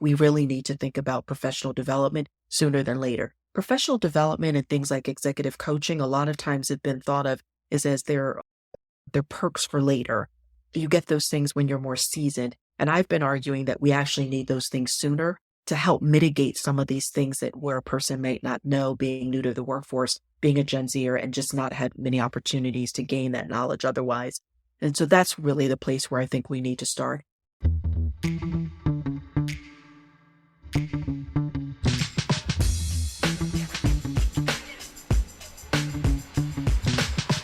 we really need to think about professional development sooner than later. Professional development and things like executive coaching, a lot of times have been thought of as their perks for later. You get those things when you're more seasoned. And I've been arguing that we actually need those things sooner to help mitigate some of these things that where a person might not know, being new to the workforce, being a Gen Zer, and just not had many opportunities to gain that knowledge otherwise. And so that's really the place where I think we need to start.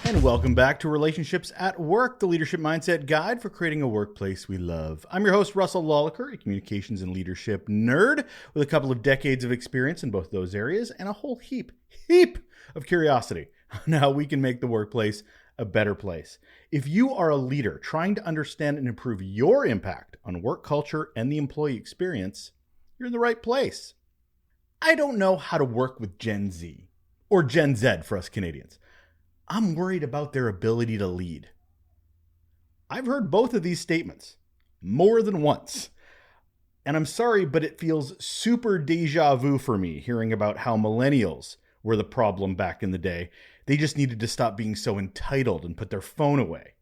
And welcome back to Relationships at Work, the leadership mindset guide for creating a workplace we love. I'm your host, Russel Lawliker, a communications and leadership nerd with a couple of decades of experience in both those areas and a whole heap of curiosity on how we can make the workplace a better place. If you are a leader trying to understand and improve your impact on work culture and the employee experience, you're in the right place. I don't know how to work with Gen Z, or Gen Z for us Canadians. I'm worried about their ability to lead. I've heard both of these statements more than once. And I'm sorry, but it feels super deja vu for me hearing about how millennials were the problem back in the day. They just needed to stop being so entitled and put their phone away.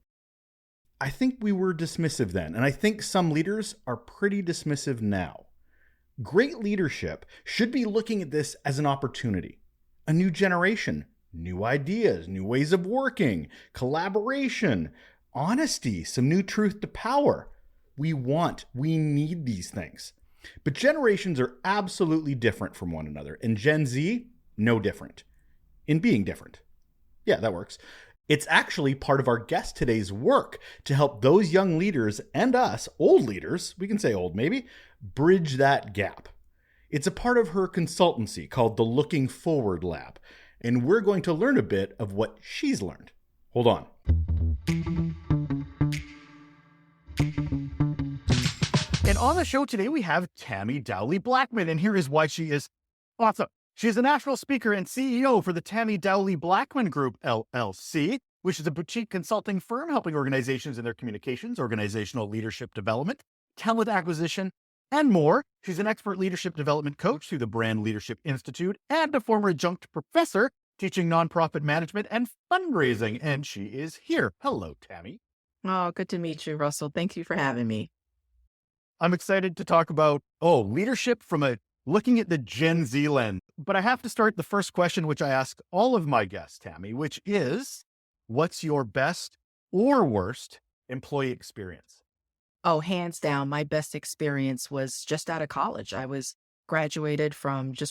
I think we were dismissive then, and I think some leaders are pretty dismissive now. Great leadership should be looking at this as an opportunity, a new generation, new ideas, new ways of working, collaboration, honesty, some new truth to power. We need these things. But generations are absolutely different from one another. And Gen Z, no different in being different. Yeah, that works. It's actually part of our guest today's work to help those young leaders and us, old leaders, we can say old maybe, bridge that gap. It's a part of her consultancy called the Looking Forward Lab. And we're going to learn a bit of what she's learned. Hold on. And on the show today, we have Tammy Dowley-Blackman, and here is why she is awesome. She is a national speaker and CEO for the Tammy Dowley-Blackman Group, LLC, which is a boutique consulting firm helping organizations in their communications, organizational leadership development, talent acquisition, and more. She's an expert leadership development coach through the Brand Leadership Institute and a former adjunct professor teaching nonprofit management and fundraising. And she is here. Hello, Tammy. Oh, good to meet you, Russell. Thank you for having me. I'm excited to talk about, leadership from looking at the Gen Z lens. But I have to start the first question, which I ask all of my guests, Tammy, which is, what's your best or worst employee experience? Oh, hands down, my best experience was just out of college. I just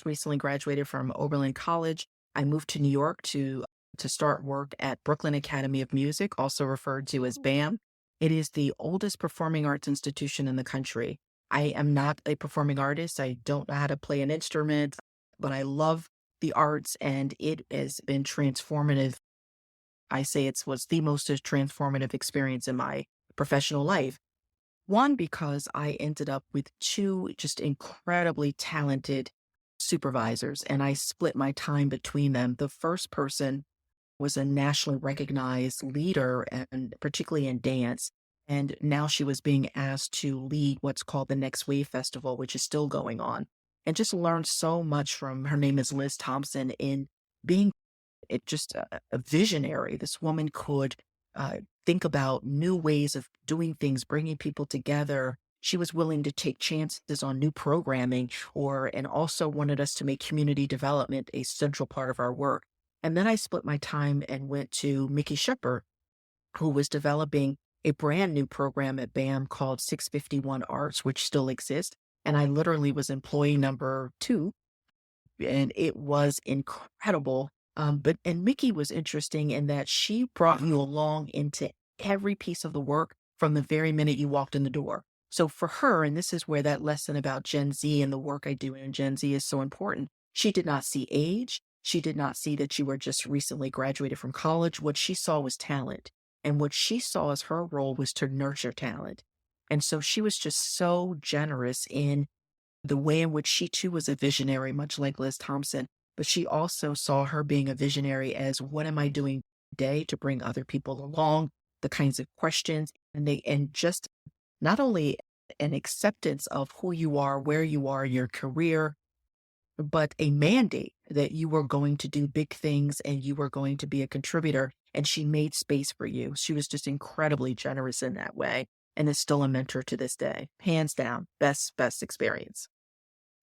recently graduated from Oberlin College. I moved to New York to start work at Brooklyn Academy of Music, also referred to as BAM. It is the oldest performing arts institution in the country. I am not a performing artist. I don't know how to play an instrument, but I love the arts and it has been transformative. I say it was the most transformative experience in my professional life. One, because I ended up with two just incredibly talented supervisors, and I split my time between them. The first person was a nationally recognized leader, and particularly in dance. And now she was being asked to lead what's called the Next Wave Festival, which is still going on. And just learned so much from her. Name is Liz Thompson, in being just a visionary. This woman could think about new ways of doing things, bringing people together. She was willing to take chances on new programming and also wanted us to make community development a central part of our work. And then I split my time and went to Mickey Shepard, who was developing a brand new program at BAM called 651 Arts, which still exists. And I literally was employee number 2, and it was incredible. And Mickey was interesting in that she brought you along into every piece of the work from the very minute you walked in the door. So for her, and this is where that lesson about Gen Z and the work I do in Gen Z is so important, she did not see age. She did not see that you were just recently graduated from college. What she saw was talent. And what she saw as her role was to nurture talent. And so she was just so generous in the way in which she too was a visionary, much like Liz Thompson. But she also saw her being a visionary as, what am I doing today to bring other people along, the kinds of questions, and just not only an acceptance of who you are, where you are in your career, but a mandate that you were going to do big things and you were going to be a contributor. And she made space for you. She was just incredibly generous in that way and is still a mentor to this day. Hands down, best experience.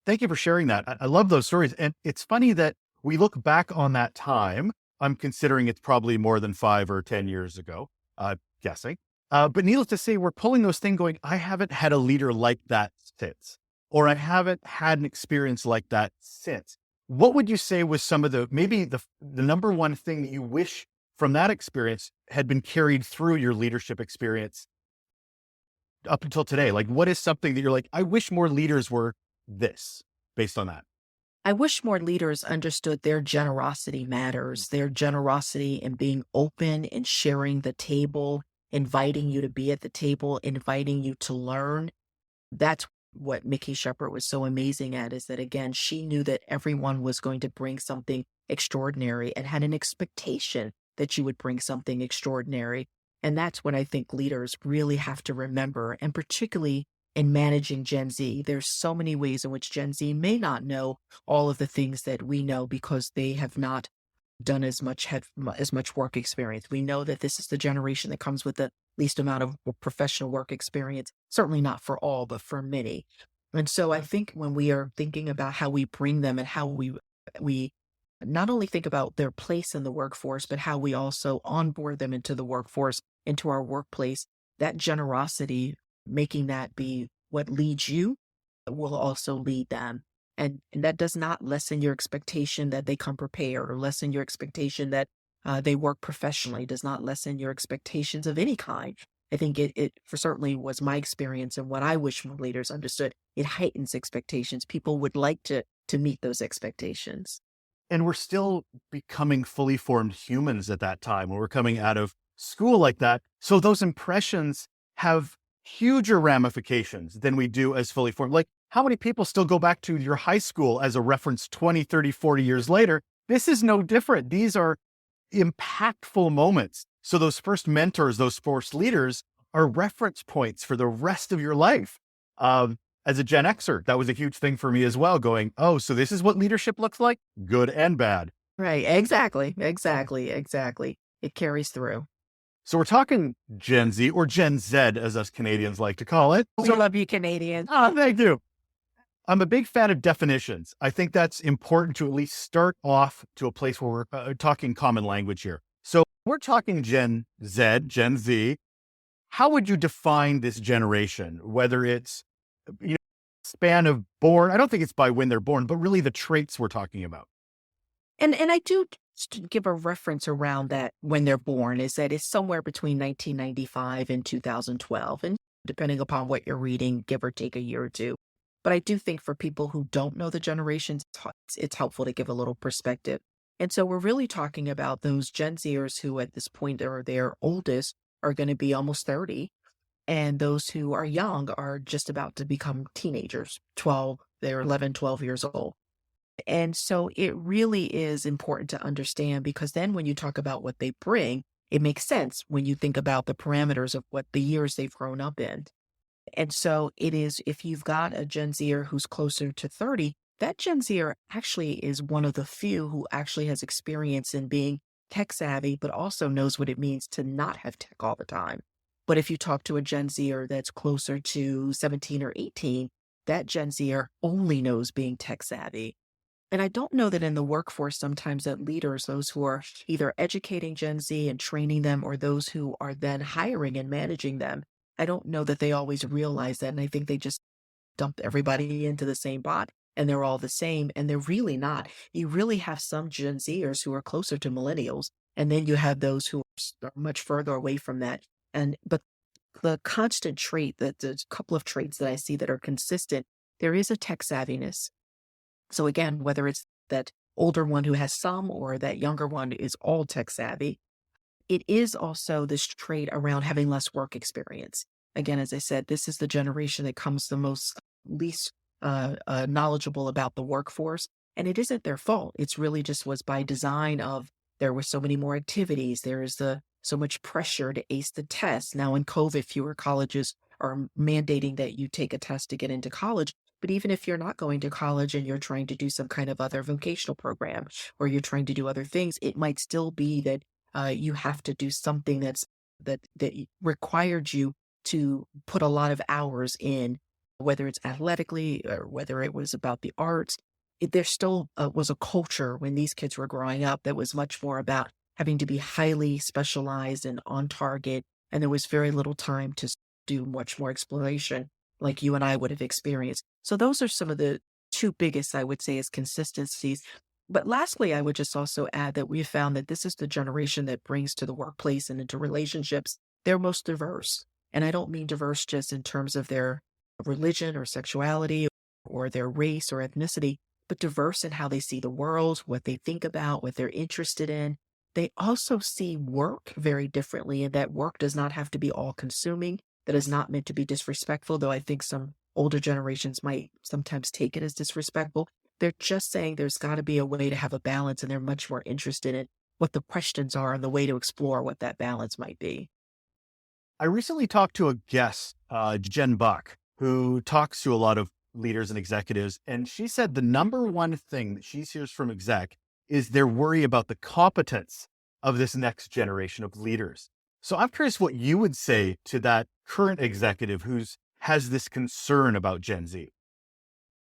Thank you for sharing that. I love those stories. And it's funny that we look back on that time. I'm considering it's probably more than 5 or 10 years ago, guessing. But needless to say, we're pulling those things going, I haven't had a leader like that since, or I haven't had an experience like that since. What would you say was some of maybe the number one thing that you wish from that experience had been carried through your leadership experience up until today? Like, what is something that you're like, I wish more leaders were this based on that? I wish more leaders understood their generosity matters, their generosity in being open and sharing the table, inviting you to be at the table, inviting you to learn. That's what Mickey Shepard was so amazing at, is that again, she knew that everyone was going to bring something extraordinary and had an expectation that you would bring something extraordinary. And that's what I think leaders really have to remember. And particularly in managing Gen Z, there's so many ways in which Gen Z may not know all of the things that we know because they have not done as much work experience. We know that this is the generation that comes with the least amount of professional work experience, certainly not for all, but for many. And so I think when we are thinking about how we bring them and how we not only think about their place in the workforce, but how we also onboard them into the workforce, into our workplace, that generosity, making that be what leads you will also lead them. And that does not lessen your expectation that they come prepared or lessen your expectation that they work professionally, does not lessen your expectations of any kind. I think it for certainly was my experience and what I wish more leaders understood. It heightens expectations. People would like to meet those expectations. And we're still becoming fully formed humans at that time when we're coming out of school like that. So those impressions have huger ramifications than we do as fully formed. Like, how many people still go back to your high school as a reference 20, 30, 40 years later? This is no different. These are impactful moments. So those first mentors, those first leaders are reference points for the rest of your life. As a Gen Xer, that was a huge thing for me as well, going, oh, so this is what leadership looks like, good and bad. Right. Exactly. It carries through. So we're talking Gen Z or Gen Z, as us Canadians like to call it. We love you, Canadians. Oh, thank you. I'm a big fan of definitions. I think that's important to at least start off to a place where we're talking common language here. So we're talking Gen Z, Gen Z. How would you define this generation? Whether it's, span of born, I don't think it's by when they're born, but really the traits we're talking about. And I do just give a reference around that when they're born, is that it's somewhere between 1995 and 2012. And depending upon what you're reading, give or take a year or two. But I do think for people who don't know the generations, it's helpful to give a little perspective. And so we're really talking about those Gen Zers who at this point are their oldest are going to be almost 30. And those who are young are just about to become teenagers, 12, they're 11, 12 years old. And so it really is important to understand because then when you talk about what they bring, it makes sense when you think about the parameters of what the years they've grown up in. And so it is, if you've got a Gen Zer who's closer to 30, that Gen Zer actually is one of the few who actually has experience in being tech savvy, but also knows what it means to not have tech all the time. But if you talk to a Gen Zer that's closer to 17 or 18, that Gen Zer only knows being tech savvy. And I don't know that in the workforce, sometimes that leaders, those who are either educating Gen Z and training them or those who are then hiring and managing them, I don't know that they always realize that. And I think they just dump everybody into the same pot and they're all the same. And they're really not. You really have some Gen Zers who are closer to millennials. And then you have those who are much further away from that. But the constant trait, that there's a couple of traits that I see that are consistent, there is a tech savviness. So again, whether it's that older one who has some or that younger one is all tech savvy, it is also this trait around having less work experience. Again, as I said, this is the generation that comes the least knowledgeable about the workforce. And it isn't their fault. It's really just was by design of there were so many more activities. There is so much pressure to ace the test. Now in COVID, fewer colleges are mandating that you take a test to get into college. But even if you're not going to college and you're trying to do some kind of other vocational program or you're trying to do other things, it might still be that you have to do something that required you to put a lot of hours in, whether it's athletically or whether it was about the arts. There still was a culture when these kids were growing up that was much more about having to be highly specialized and on target, and there was very little time to do much more exploration like you and I would have experienced. So those are some of the two biggest, I would say, is consistencies. But lastly, I would just also add that we found that this is the generation that brings to the workplace and into relationships, they're most diverse. And I don't mean diverse just in terms of their religion or sexuality or their race or ethnicity, but diverse in how they see the world, what they think about, what they're interested in. They also see work very differently, and that work does not have to be all consuming. That is not meant to be disrespectful, though I think some older generations might sometimes take it as disrespectful. They're just saying there's got to be a way to have a balance, and they're much more interested in what the questions are and the way to explore what that balance might be. I recently talked to a guest, Jen Buck, who talks to a lot of leaders and executives. And she said the number one thing that she hears from exec is their worry about the competence of this next generation of leaders. So I'm curious what you would say to that current executive who's has this concern about Gen Z.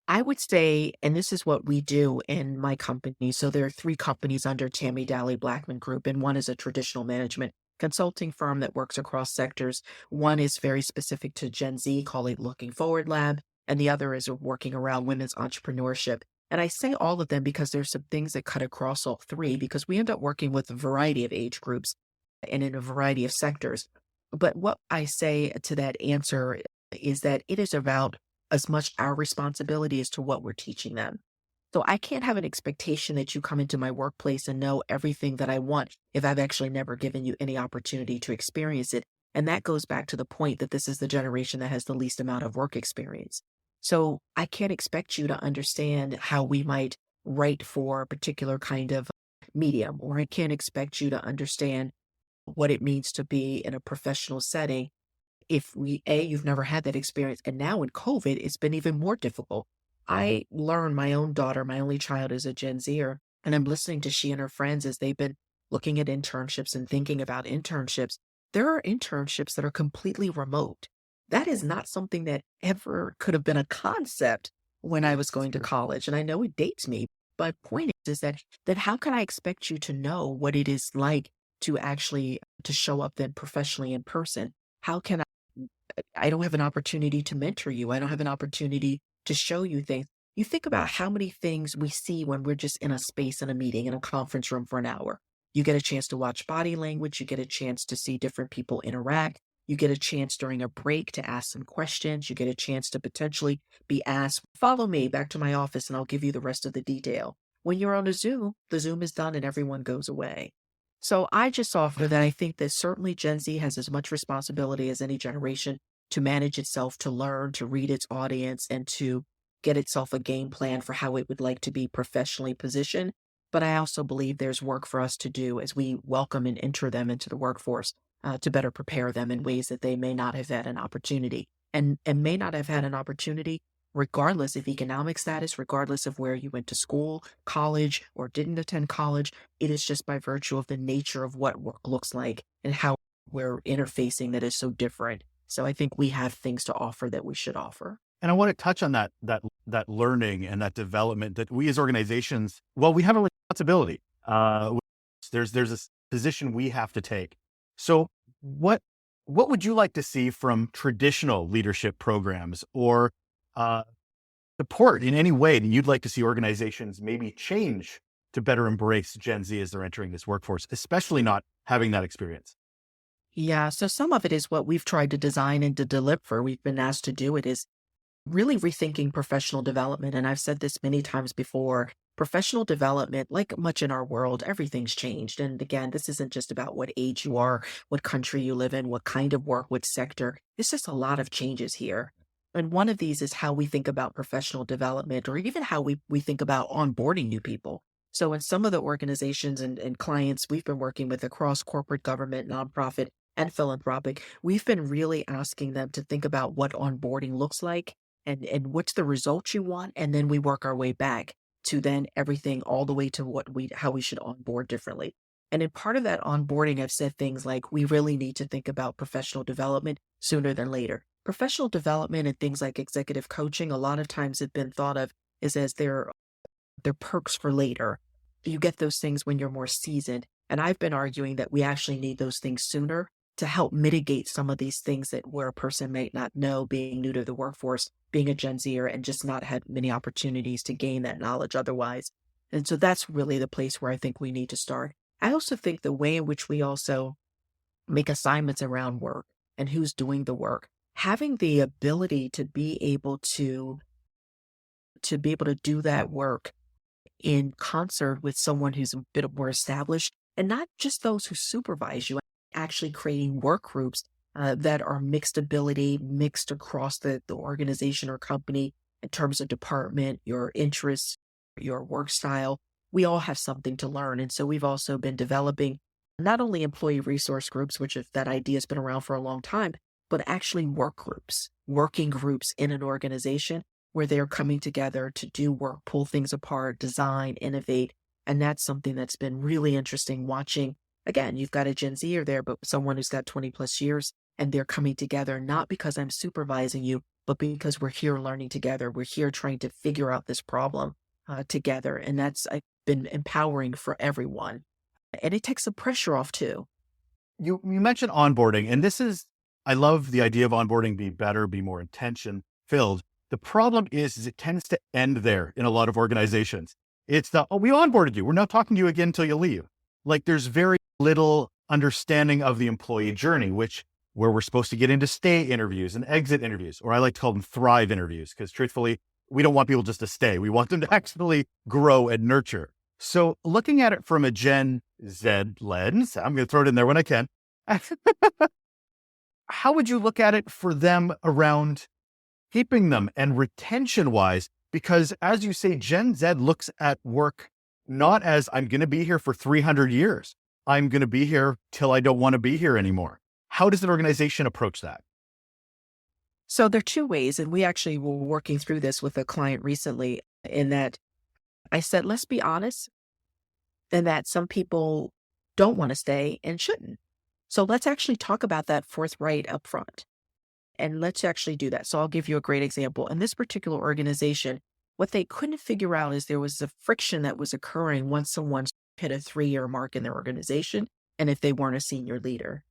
I would say, and this is what we do in my company. So there are three companies under Tammy Dowley-Blackman Group, and one is a traditional management consulting firm that works across sectors. One is very specific to Gen Z, call it Looking Forward Lab, and the other is working around women's entrepreneurship. And I say all of them because there's some things that cut across all three, because we end up working with a variety of age groups and in a variety of sectors. But what I say to that answer is that it is about as much our responsibility as to what we're teaching them. So I can't have an expectation that you come into my workplace and know everything that I want if I've actually never given you any opportunity to experience it. And that goes back to the point that this is the generation that has the least amount of work experience. So I can't expect you to understand how we might write for a particular kind of medium, or I can't expect you to understand what it means to be in a professional setting if you've never had that experience. And now in COVID, it's been even more difficult. I learned my own daughter, my only child is a Gen Zer, and I'm listening to she and her friends as they've been looking at internships and thinking about internships. There are internships that are completely remote. That is not something that ever could have been a concept when I was going to college. And I know it dates me. But point is that how can I expect you to know what it is like to actually to show up then professionally in person? How can I don't have an opportunity to mentor you. I don't have an opportunity to show you things. You think about how many things we see when we're just in a space, in a meeting, in a conference room for an hour. You get a chance to watch body language. You get a chance to see different people interact. You get a chance during a break to ask some questions. You get a chance to potentially be asked, follow me back to my office and I'll give you the rest of the detail. When you're on a Zoom, the Zoom is done and everyone goes away. So I just offer that I think that certainly Gen Z has as much responsibility as any generation to manage itself, to learn, to read its audience, and to get itself a game plan for how it would like to be professionally positioned. But I also believe there's work for us to do as we welcome and enter them into the workforce to better prepare them in ways that they may not have had an opportunity and may not have had an opportunity regardless of economic status, regardless of where you went to school, college, or didn't attend college. It is just by virtue of the nature of what work looks like and how we're interfacing that is so different. So I think we have things to offer that we should offer. And I want to touch on that learning and that development that we as organizations, well, we have a responsibility. There's a position we have to take. So what would you like to see from traditional leadership programs or support in any way that you'd like to see organizations maybe change to better embrace Gen Z as they're entering this workforce, especially not having that experience? Yeah, so some of it is what we've tried to design and to deliver. We've been asked to do it is really rethinking professional development. And I've said this many times before. Professional development, like much in our world, everything's changed. And again, this isn't just about what age you are, what country you live in, what kind of work, what sector. It's just a lot of changes here. And one of these is how we think about professional development or even how we think about onboarding new people. So in some of the organizations and clients we've been working with across corporate, government, nonprofit, and philanthropic, we've been really asking them to think about what onboarding looks like and what's the results you want. And then we work our way back to then everything all the way to how we should onboard differently. And in part of that onboarding, I've said things like we really need to think about professional development sooner than later. Professional development and things like executive coaching, a lot of times have been thought of is as their perks for later. You get those things when you're more seasoned. And I've been arguing that we actually need those things sooner to help mitigate some of these things that where a person might not know, being new to the workforce, being a Gen Zer, and just not had many opportunities to gain that knowledge otherwise. And so that's really the place where I think we need to start. I also think the way in which we also make assignments around work and who's doing the work, having the ability to be able to do that work in concert with someone who's a bit more established, and not just those who supervise you, actually creating work groups that are mixed ability, mixed across the organization or company in terms of department, your interests, your work style. We all have something to learn. And so we've also been developing not only employee resource groups, which if that idea has been around for a long time, but actually work groups, working groups in an organization where they're coming together to do work, pull things apart, design, innovate. And that's something that's been really interesting watching. Again, you've got a Gen Zer there, but someone who's got 20 plus years, and they're coming together, not because I'm supervising you, but because we're here learning together. We're here trying to figure out this problem together. And that's been empowering for everyone. And it takes the pressure off too. You mentioned onboarding, and I love the idea of onboarding be better, be more intention filled. The problem is it tends to end there in a lot of organizations. It's we onboarded you. We're not talking to you again until you leave. Like there's very little understanding of the employee journey, where we're supposed to get into stay interviews and exit interviews, or I like to call them thrive interviews, because truthfully, we don't want people just to stay. We want them to actually grow and nurture. So looking at it from a Gen Z lens, I'm going to throw it in there when I can. How would you look at it for them around keeping them and retention wise? Because as you say, Gen Z looks at work not as I'm going to be here for 300 years. I'm going to be here till I don't want to be here anymore. How does an organization approach that? So there are two ways, and we actually were working through this with a client recently in that I said, let's be honest, and that some people don't want to stay and shouldn't. So let's actually talk about that forthright up front. And let's actually do that. So I'll give you a great example. In this particular organization, what they couldn't figure out is there was a friction that was occurring once someone hit a 3-year mark in their organization, and if they weren't a senior leader.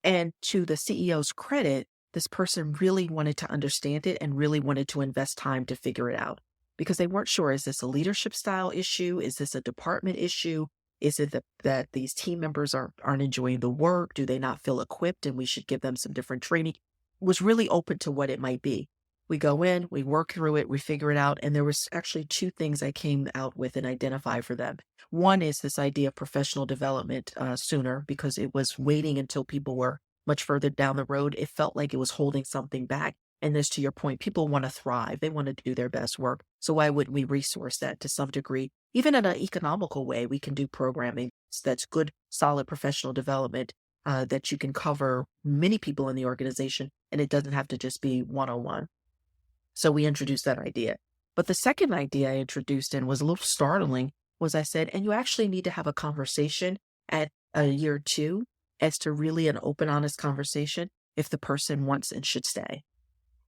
And to the CEO's credit, this person really wanted to understand it and really wanted to invest time to figure it out because they weren't sure, is this a leadership style issue? Is this a department issue? Is it that these team members aren't enjoying the work? Do they not feel equipped and we should give them some different training? Was really open to what it might be. We go in, we work through it, we figure it out. And there was actually 2 things I came out with and identify for them. One is this idea of professional development sooner, because it was waiting until people were much further down the road. It felt like it was holding something back. And this, to your point, people want to thrive. They want to do their best work. So why wouldn't we resource that to some degree? Even in an economical way, we can do programming that's good, solid professional development that you can cover many people in the organization, and it doesn't have to just be one-on-one. So we introduced that idea. But the second idea I introduced and was a little startling was I said, and you actually need to have a conversation at a year 2 as to really an open, honest conversation if the person wants and should stay.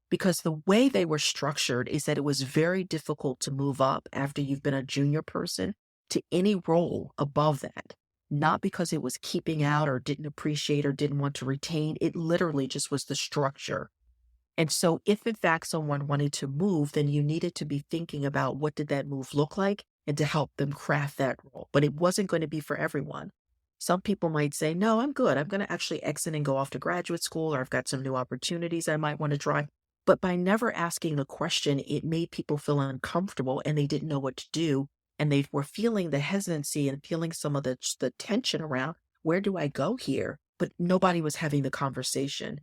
Because the way they were structured is that it was very difficult to move up after you've been a junior person to any role above that. Not because it was keeping out or didn't appreciate or didn't want to retain. It literally just was the structure. And so if in fact someone wanted to move, then you needed to be thinking about what did that move look like and to help them craft that role. But it wasn't going to be for everyone. Some people might say, no, I'm good. I'm going to actually exit and go off to graduate school, or I've got some new opportunities I might want to try. But by never asking the question, it made people feel uncomfortable and they didn't know what to do. And they were feeling the hesitancy and feeling some of the tension around, where do I go here? But nobody was having the conversation.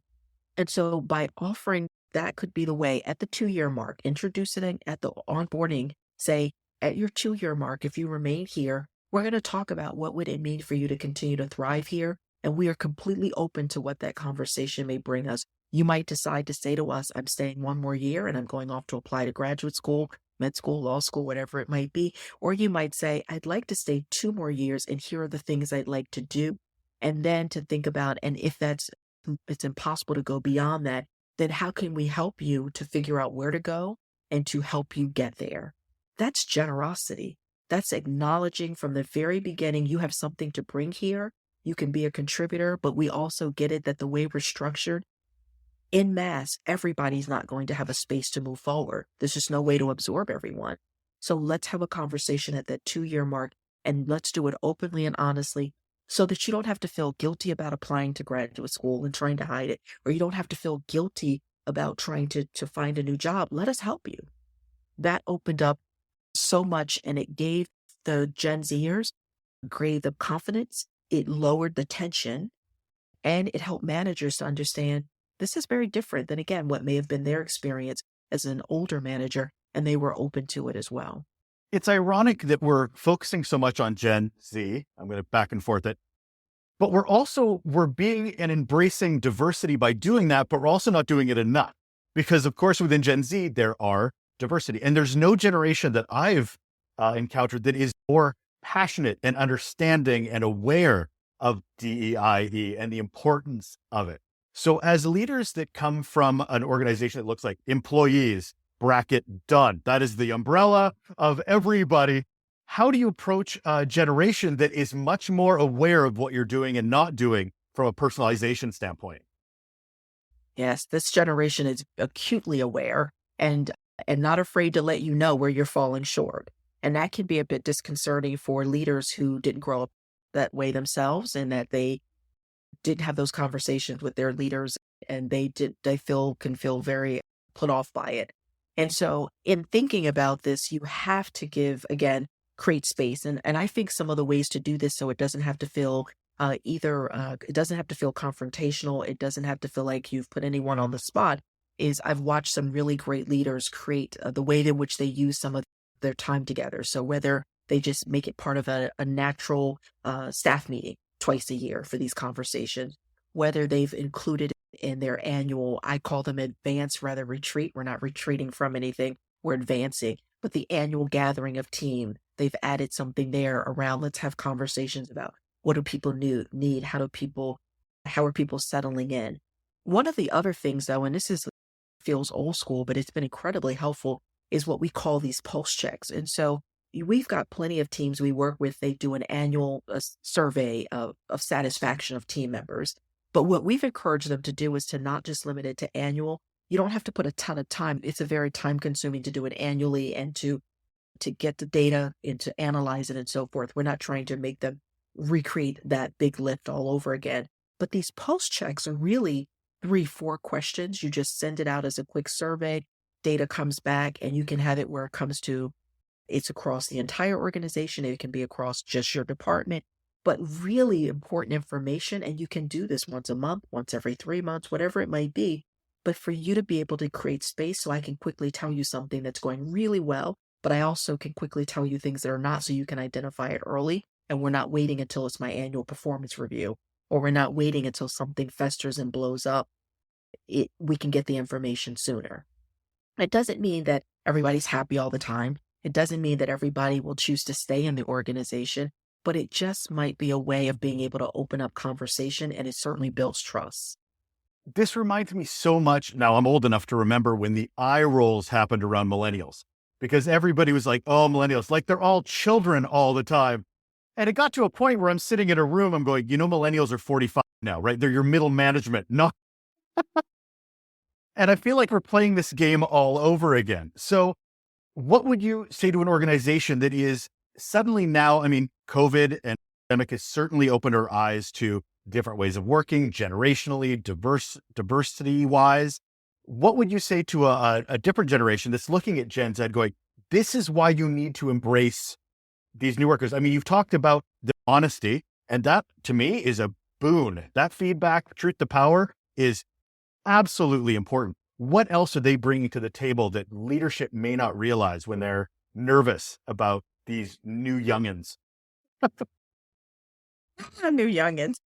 And so by offering, that could be the way at the 2-year mark, introducing at the onboarding, say at your 2-year mark, if you remain here, we're going to talk about what would it mean for you to continue to thrive here. And we are completely open to what that conversation may bring us. You might decide to say to us, I'm staying one more year and I'm going off to apply to graduate school, med school, law school, whatever it might be. Or you might say, I'd like to stay 2 more years and here are the things I'd like to do. And then to think about, and if it's impossible to go beyond that, then how can we help you to figure out where to go and to help you get there? That's generosity. That's acknowledging from the very beginning, you have something to bring here. You can be a contributor, but we also get it that the way we're structured, in mass, everybody's not going to have a space to move forward. There's just no way to absorb everyone. So let's have a conversation at that 2 year mark and let's do it openly and honestly so that you don't have to feel guilty about applying to graduate school and trying to hide it, or you don't have to feel guilty about trying to find a new job. Let us help you. That opened up so much and it gave the Gen Zers, gave them confidence. It lowered the tension and it helped managers to understand this is very different than, again, what may have been their experience as an older manager, and they were open to it as well. It's ironic that we're focusing so much on Gen Z. I'm going to back and forth it. But we're being and embracing diversity by doing that, but we're also not doing it enough. Because of course, within Gen Z, there are diversity. And there's no generation that I've encountered that is more passionate and understanding and aware of DEIE and the importance of it. So as leaders that come from an organization that looks like employees, bracket done, that is the umbrella of everybody. How do you approach a generation that is much more aware of what you're doing and not doing from a personalization standpoint? Yes, this generation is acutely aware and not afraid to let you know where you're falling short. And that can be a bit disconcerting for leaders who didn't grow up that way themselves and that they didn't have those conversations with their leaders and can feel very put off by it. And so in thinking about this, you have to create space. And I think some of the ways to do this so it doesn't have to feel it doesn't have to feel confrontational. It doesn't have to feel like you've put anyone on the spot is I've watched some really great leaders create the way in which they use some of their time together. So whether they just make it part of a natural staff meeting twice a year for these conversations, whether they've included in their annual, I call them advance rather retreat. We're not retreating from anything, we're advancing. But the annual gathering of team, they've added something there around let's have conversations about what do people need? How are people settling in? One of the other things though, and feels old school, but it's been incredibly helpful, is what we call these pulse checks. And so we've got plenty of teams we work with. They do an annual survey of satisfaction of team members. But what we've encouraged them to do is to not just limit it to annual. You don't have to put a ton of time. It's a very time consuming to do it annually and to get the data and to analyze it and so forth. We're not trying to make them recreate that big lift all over again. But these pulse checks are really 3-4 questions. You just send it out as a quick survey. Data comes back and you can have it where it's across the entire organization. It can be across just your department, but really important information. And you can do this once a month, once every 3 months, whatever it might be. But for you to be able to create space so I can quickly tell you something that's going really well, but I also can quickly tell you things that are not so you can identify it early. And we're not waiting until it's my annual performance review, or we're not waiting until something festers and blows up. We can get the information sooner. It doesn't mean that everybody's happy all the time. It doesn't mean that everybody will choose to stay in the organization, but it just might be a way of being able to open up conversation, and it certainly builds trust. This reminds me so much. Now I'm old enough to remember when the eye rolls happened around millennials, because everybody was like, oh, millennials, like they're all children all the time. And it got to a point where I'm sitting in a room, I'm going, millennials are 45 now, right? They're your middle management. No. And I feel like we're playing this game all over again. So what would you say to an organization that is suddenly now, COVID and pandemic has certainly opened our eyes to different ways of working, generationally, diversity wise. What would you say to a different generation that's looking at Gen Z going, this is why you need to embrace these new workers? You've talked about the honesty, and that to me is a boon. That feedback, truth to power, is absolutely important. What else are they bringing to the table that leadership may not realize when they're nervous about these new youngins? New youngins.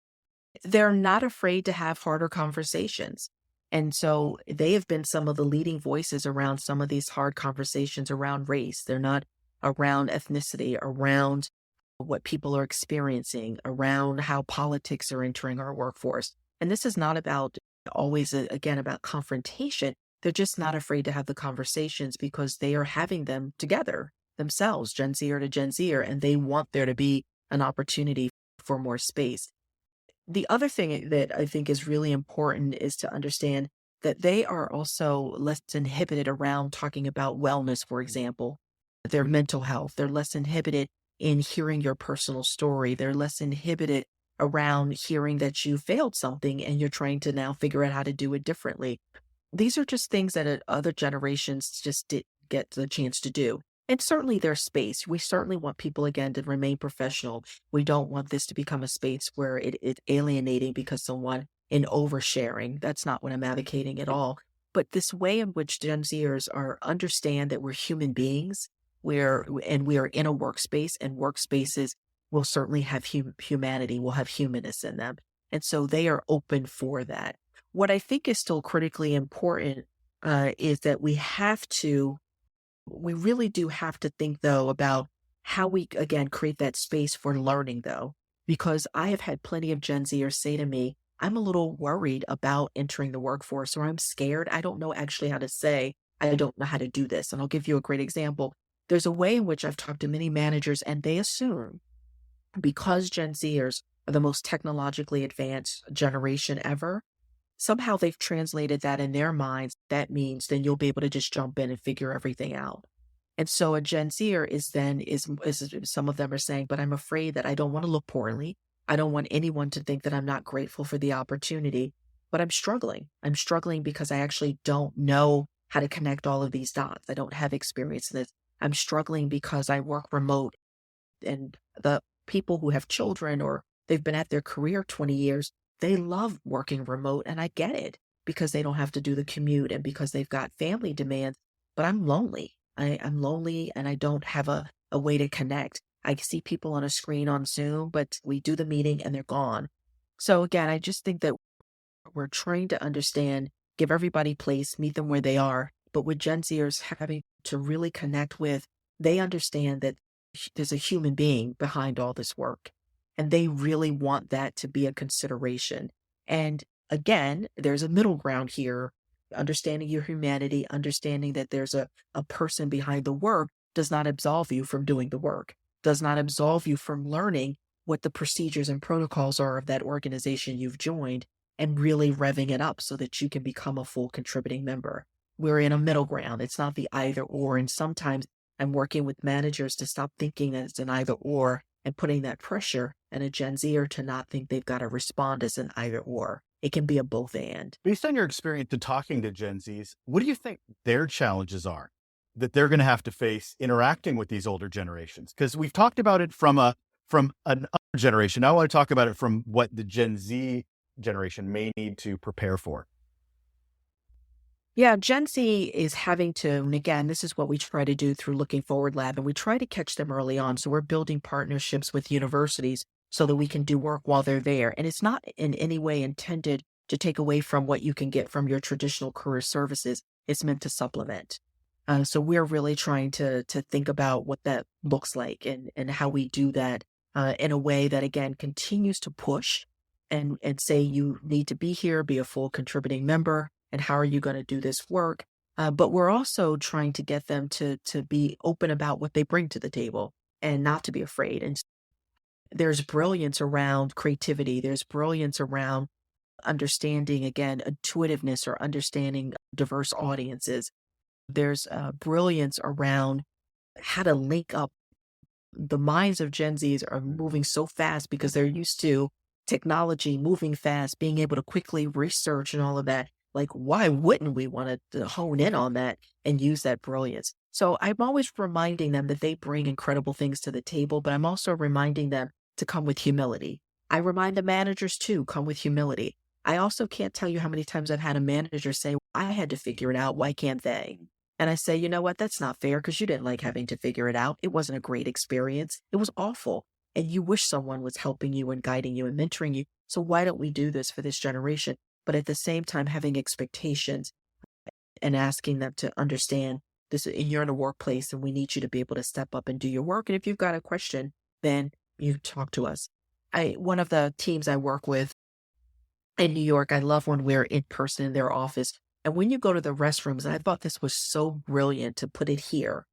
They're not afraid to have harder conversations. And so they have been some of the leading voices around some of these hard conversations around race. They're not around ethnicity, around what people are experiencing, around how politics are entering our workforce. And this is not about always, again, about confrontation. They're just not afraid to have the conversations because they are having them together themselves, Gen Zer to Gen Zer, and they want there to be an opportunity for more space. The other thing that I think is really important is to understand that they are also less inhibited around talking about wellness, for example, their mental health. They're less inhibited in hearing your personal story. They're less inhibited around hearing that you failed something and you're trying to now figure out how to do it differently. These are just things that other generations just didn't get the chance to do. And certainly there's space. We certainly want people again to remain professional. We don't want this to become a space where it's alienating because someone in oversharing. That's not what I'm advocating at all. But this way in which Gen Zers are understand that we're human beings, and we are in a workspace, and workspaces will certainly have humanity, will have humanness in them. And so they are open for that. What I think is still critically important is that we really do have to think though about how we again create that space for learning though, because I have had plenty of Gen Zers say to me, I'm a little worried about entering the workforce or I'm scared. I don't know actually how to say, I don't know how to do this. And I'll give you a great example. There's a way in which I've talked to many managers and they assume because Gen Zers are the most technologically advanced generation ever, somehow they've translated that in their minds. That means then you'll be able to just jump in and figure everything out. And so a Gen Zer is some of them are saying, but I'm afraid that I don't want to look poorly. I don't want anyone to think that I'm not grateful for the opportunity, but I'm struggling. I'm struggling because I actually don't know how to connect all of these dots. I don't have experience in this. I'm struggling because I work remote and the people who have children or they've been at their career 20 years, they love working remote and I get it because they don't have to do the commute and because they've got family demands, but I'm lonely. I'm lonely and I don't have a way to connect. I see people on a screen on Zoom, but we do the meeting and they're gone. So again, I just think that we're trying to understand, give everybody place, meet them where they are. But with Gen Zers having to really connect with, they understand that there's a human being behind all this work. And they really want that to be a consideration. And again, there's a middle ground here, understanding your humanity, understanding that there's a person behind the work does not absolve you from doing the work, does not absolve you from learning what the procedures and protocols are of that organization you've joined and really revving it up so that you can become a full contributing member. We're in a middle ground. It's not the either or. And sometimes I'm working with managers to stop thinking that it's an either or and putting that pressure and a Gen Zer to not think they've got to respond as an either or. It can be a both and. Based on your experience in talking to Gen Zs, what do you think their challenges are that they're going to have to face interacting with these older generations? Because we've talked about it from another generation. Now I want to talk about it from what the Gen Z generation may need to prepare for. Yeah, Gen Z is having to, and again, this is what we try to do through Looking Forward Lab, and we try to catch them early on. So we're building partnerships with universities so that we can do work while they're there. And it's not in any way intended to take away from what you can get from your traditional career services. It's meant to supplement. So we're really trying to think about what that looks like and how we do that in a way that, again, continues to push and say you need to be here, be a full contributing member, and how are you going to do this work? But we're also trying to get them to be open about what they bring to the table and not to be afraid. And there's brilliance around creativity. There's brilliance around understanding, again, intuitiveness or understanding diverse audiences. There's brilliance around how to link up. The minds of Gen Zs are moving so fast because they're used to technology moving fast, being able to quickly research and all of that. Like, why wouldn't we want to hone in on that and use that brilliance? So I'm always reminding them that they bring incredible things to the table, but I'm also reminding them to come with humility. I remind the managers too, come with humility. I also can't tell you how many times I've had a manager say, I had to figure it out. Why can't they? And I say, you know what? That's not fair because you didn't like having to figure it out. It wasn't a great experience. It was awful. And you wish someone was helping you and guiding you and mentoring you. So why don't we do this for this generation? But at the same time, having expectations and asking them to understand this, you're in a workplace and we need you to be able to step up and do your work. And if you've got a question, then you talk to us. One of the teams I work with in New York, I love when we're in person in their office. And when you go to the restrooms, and I thought this was so brilliant to put it here,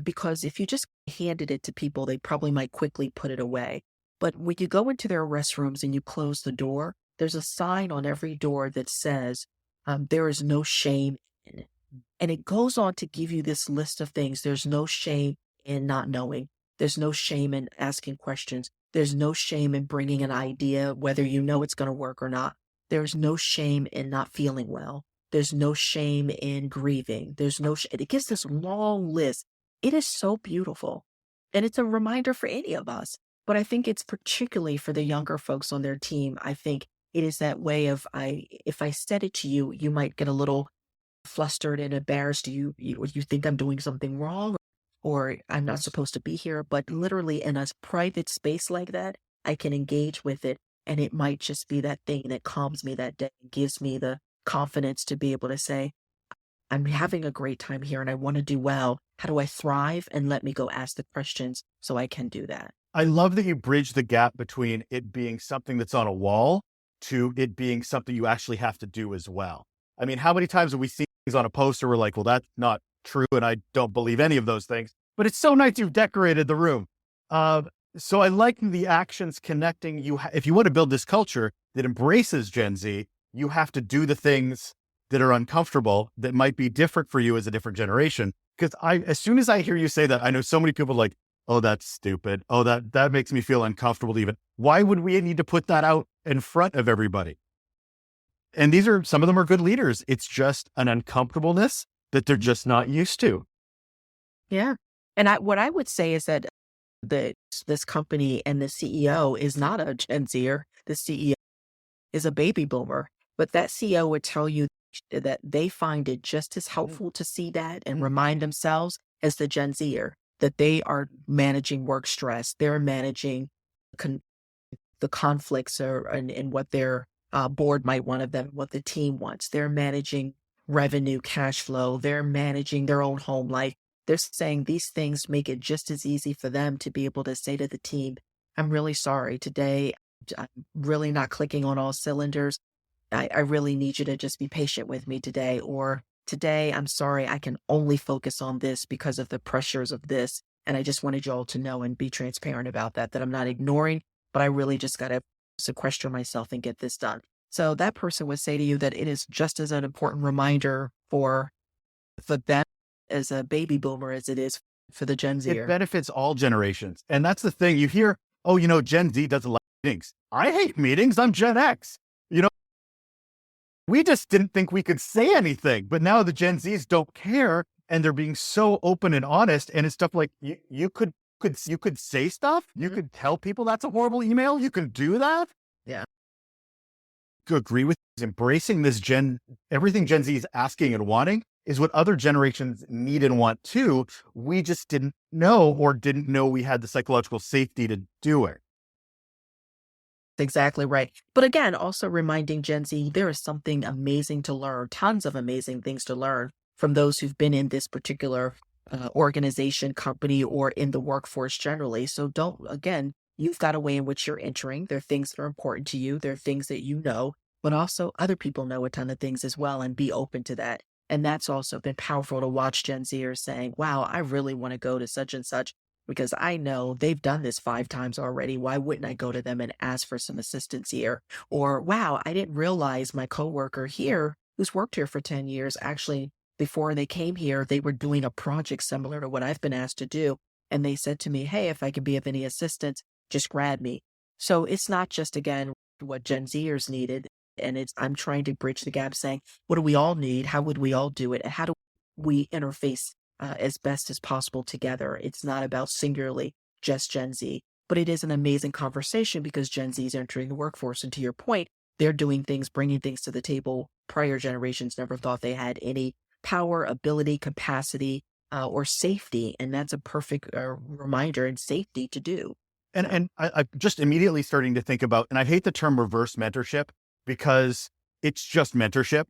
because if you just handed it to people, they probably might quickly put it away. But when you go into their restrooms and you close the door, there's a sign on every door that says, there is no shame in it. And it goes on to give you this list of things. There's no shame in not knowing. There's no shame in asking questions. There's no shame in bringing an idea, whether you know it's going to work or not. There's no shame in not feeling well. There's no shame in grieving. There's no it gives this long list. It is so beautiful. And it's a reminder for any of us. But I think it's particularly for the younger folks on their team. I think it is that way of if I said it to you, you might get a little flustered and embarrassed. You think I'm doing something wrong or I'm not supposed to be here. But literally in a private space like that, I can engage with it. And it might just be that thing that calms me that day, gives me the confidence to be able to say, I'm having a great time here and I want to do well. How do I thrive? And let me go ask the questions so I can do that. I love that you bridge the gap between it being something that's on a wall to it being something you actually have to do as well. I mean, how many times have we seen things on a poster we're like, well, that's not true and I don't believe any of those things, but it's so nice you've decorated the room. So I like the actions connecting you. If you want to build this culture that embraces Gen Z, you have to do the things that are uncomfortable that might be different for you as a different generation. Because as soon as I hear you say that, I know so many people like, oh, that's stupid. Oh, that makes me feel uncomfortable even. Why would we need to put that out in front of everybody? And some of them are good leaders. It's just an uncomfortableness that they're just not used to. Yeah. And what I would say is that this company and the CEO is not a Gen Zer. The CEO is a baby boomer, but that CEO would tell you that they find it just as helpful to see that and remind themselves as the Gen Zer that they are managing work stress. They're managing the conflicts and what their board might want of them, what the team wants. They're managing revenue, cash flow. They're managing their own home life. They're saying these things make it just as easy for them to be able to say to the team, I'm really sorry today. I'm really not clicking on all cylinders. I really need you to just be patient with me today. Or today, I'm sorry, I can only focus on this because of the pressures of this. And I just wanted you all to know and be transparent about that I'm not ignoring, but I really just got to sequester myself and get this done. So that person would say to you that it is just as an important reminder for them as a baby boomer as it is for the Gen Zer. It benefits all generations. And that's the thing. You hear, oh, Gen Z doesn't like meetings. I hate meetings. I'm Gen X. We just didn't think we could say anything, but now the Gen Zs don't care and they're being so open and honest. And it's stuff like you could say stuff. You could tell people that's a horrible email. You can do that. Yeah. To agree with embracing this everything Gen Z is asking and wanting is what other generations need and want too. We just didn't know we had the psychological safety to do it. Exactly right. But again, also reminding Gen Z, there is something amazing to learn, tons of amazing things to learn from those who've been in this particular organization, company, or in the workforce generally. So you've got a way in which you're entering. There are things that are important to you. There are things that you know, but also other people know a ton of things as well and be open to that. And that's also been powerful to watch Gen Zers saying, wow, I really want to go to such and such because I know they've done this 5 times already. Why wouldn't I go to them and ask for some assistance here? Or, wow, I didn't realize my coworker here who's worked here for 10 years, actually, before they came here, they were doing a project similar to what I've been asked to do. And they said to me, hey, if I can be of any assistance, just grab me. So it's not just, again, what Gen Zers needed. And I'm trying to bridge the gap saying, what do we all need? How would we all do it? And how do we interface as best as possible together? It's not about singularly just Gen Z, but it is an amazing conversation because Gen Z is entering the workforce. And to your point, they're doing things, bringing things to the table. Prior generations never thought they had any power, ability, capacity, or safety. And that's a perfect reminder and safety to do. And I'm just immediately starting to think about, and I hate the term reverse mentorship because it's just mentorship.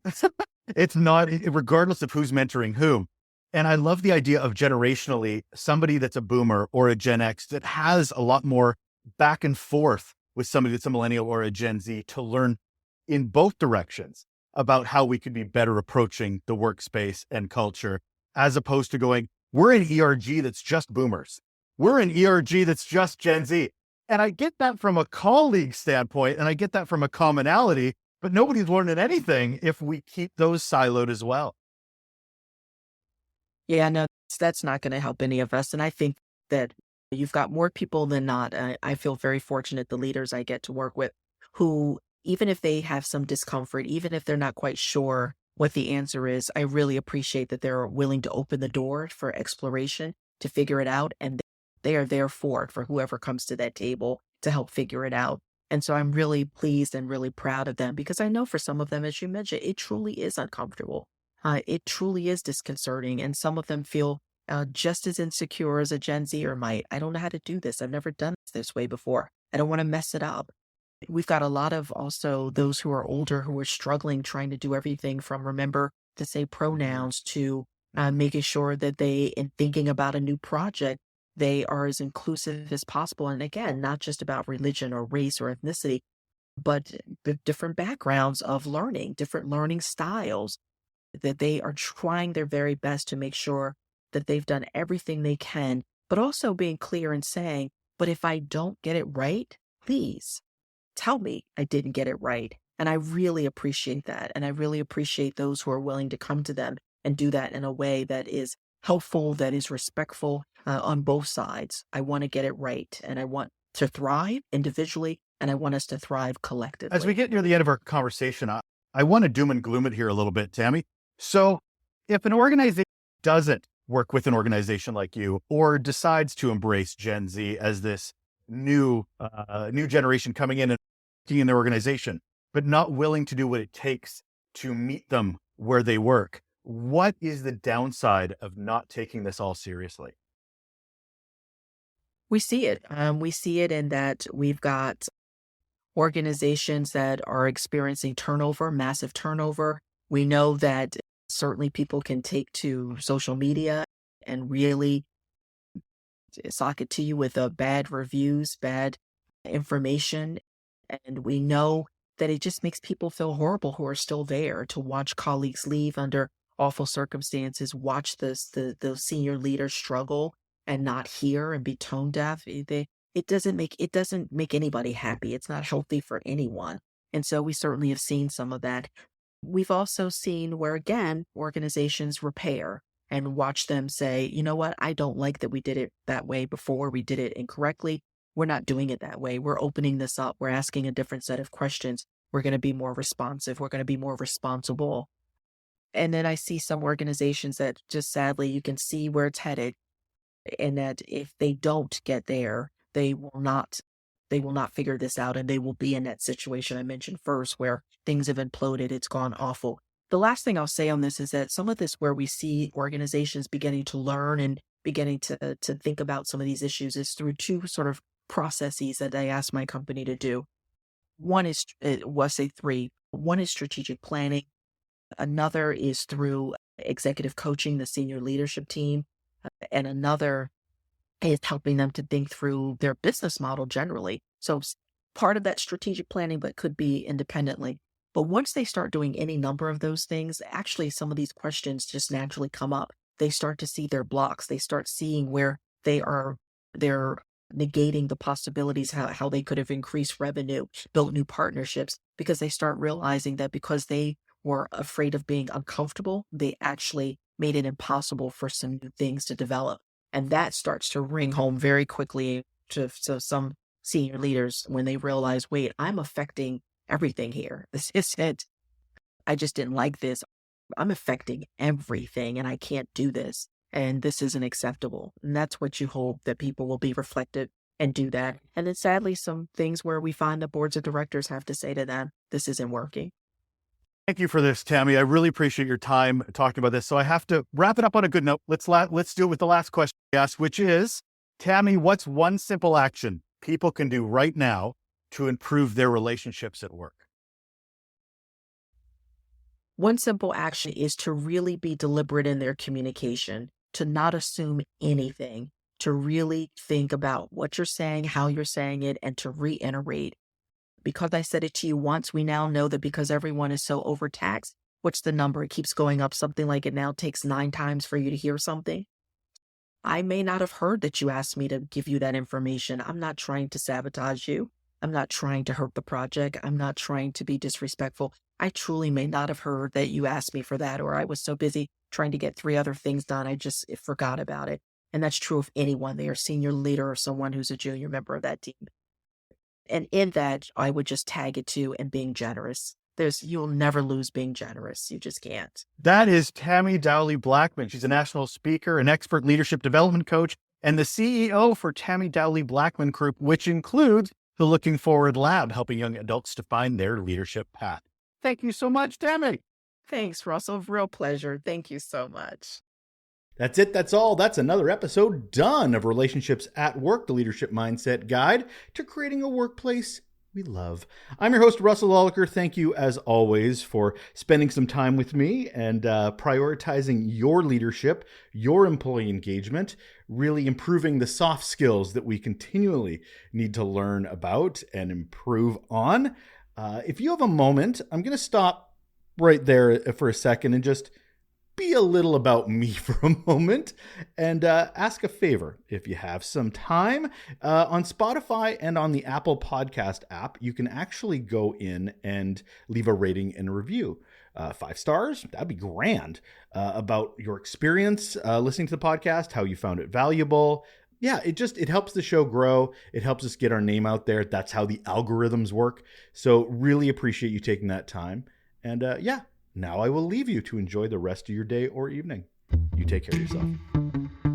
It's not, regardless of who's mentoring whom. And I love the idea of generationally, somebody that's a boomer or a Gen X that has a lot more back and forth with somebody that's a millennial or a Gen Z to learn in both directions about how we could be better approaching the workspace and culture, as opposed to going, we're an ERG that's just boomers. We're an ERG that's just Gen Z. And I get that from a colleague standpoint, and I get that from a commonality, but nobody's learning anything if we keep those siloed as well. Yeah, no, that's not going to help any of us. And I think that you've got more people than not. I feel very fortunate, the leaders I get to work with, who, even if they have some discomfort, even if they're not quite sure what the answer is, I really appreciate that they're willing to open the door for exploration to figure it out. And they are there for it, for whoever comes to that table to help figure it out. And so I'm really pleased and really proud of them, because I know for some of them, as you mentioned, it truly is uncomfortable. It truly is disconcerting. And some of them feel just as insecure as a Gen Zer might. I don't know how to do this. I've never done this way before. I don't want to mess it up. We've got a lot of also those who are older who are struggling, trying to do everything from remember to say pronouns to making sure that they, in thinking about a new project, they are as inclusive as possible. And again, not just about religion or race or ethnicity, but the different backgrounds of learning, different learning styles, that they are trying their very best to make sure that they've done everything they can, but also being clear and saying, but if I don't get it right, please tell me I didn't get it right. And I really appreciate that. And I really appreciate those who are willing to come to them and do that in a way that is helpful, that is respectful on both sides. I want to get it right. And I want to thrive individually, and I want us to thrive collectively. As we get near the end of our conversation, I want to doom and gloom it here a little bit, Tammy. So if an organization doesn't work with an organization like you, or decides to embrace Gen Z as this new generation coming in and working in their organization, but not willing to do what it takes to meet them where they work, what is the downside of not taking this all seriously? We see it. We see it in that we've got organizations that are experiencing turnover, massive turnover. We know that certainly people can take to social media and really sock it to you with bad reviews, bad information. And we know that it just makes people feel horrible who are still there, to watch colleagues leave under awful circumstances, watch the senior leaders struggle and not hear and be tone deaf. It doesn't make anybody happy. It's not healthy for anyone. And so we certainly have seen some of that. We've also seen where, again, organizations repair and watch them say, you know what, I don't like that we did it that way before. We did it incorrectly. We're not doing it that way. We're opening this up. We're asking a different set of questions. We're going to be more responsive. We're going to be more responsible. And then I see some organizations that just sadly, you can see where it's headed. And that if they don't get there, they will not figure this out, and they will be in that situation I mentioned first where things have imploded. It's gone awful. The last thing I'll say on this is that some of this where we see organizations beginning to learn and beginning to think about some of these issues is through two sort of processes that I asked my company to do. One is, say three. One is strategic planning. Another is through executive coaching, the senior leadership team. And another is helping them to think through their business model generally. So part of that strategic planning, but could be independently. But once they start doing any number of those things, actually some of these questions just naturally come up. They start to see their blocks. They start seeing where they're negating the possibilities, how they could have increased revenue, built new partnerships, because they start realizing that because they were afraid of being uncomfortable, they actually made it impossible for some new things to develop. And that starts to ring home very quickly to some senior leaders when they realize, wait, I'm affecting everything here. This is it. I just didn't like this. I'm affecting everything and I can't do this. And this isn't acceptable. And that's what you hope, that people will be reflective and do that. And then sadly, some things where we find the boards of directors have to say to them, this isn't working. Thank you for this, Tammy. I really appreciate your time talking about this. So I have to wrap it up on a good note. Let's do it with the last question I asked, which is, Tammy, what's one simple action people can do right now to improve their relationships at work? One simple action is to really be deliberate in their communication, to not assume anything, to really think about what you're saying, how you're saying it, and to reiterate. Because I said it to you once, we now know that because everyone is so overtaxed, what's the number? It keeps going up. Something like it now takes 9 times for you to hear something. I may not have heard that you asked me to give you that information. I'm not trying to sabotage you. I'm not trying to hurt the project. I'm not trying to be disrespectful. I truly may not have heard that you asked me for that, or I was so busy trying to get 3 other things done, I just forgot about it. And that's true of anyone. They are senior leader or someone who's a junior member of that team. And in that, I would just tag it to and being generous. You'll never lose being generous. You just can't. That is Tammy Dowley-Blackman. She's a national speaker, an expert leadership development coach, and the CEO for Tammy Dowley-Blackman Group, which includes the Looking Forward Lab, helping young adults to find their leadership path. Thank you so much, Tammy. Thanks, Russell. Real pleasure. Thank you so much. That's it. That's all. That's another episode done of Relationships at Work, the Leadership Mindset Guide to Creating a Workplace We Love. I'm your host, Russel Lolliker. Thank you, as always, for spending some time with me and prioritizing your leadership, your employee engagement, really improving the soft skills that we continually need to learn about and improve on. If you have a moment, I'm going to stop right there for a second and just be a little about me for a moment and ask a favor. If you have some time, on Spotify and on the Apple Podcast app, you can actually go in and leave a rating and a review. 5 stars, that'd be grand. About your experience listening to the podcast, how you found it valuable. Yeah, it helps the show grow. It helps us get our name out there. That's how the algorithms work. So really appreciate you taking that time. And now I will leave you to enjoy the rest of your day or evening. You take care of yourself.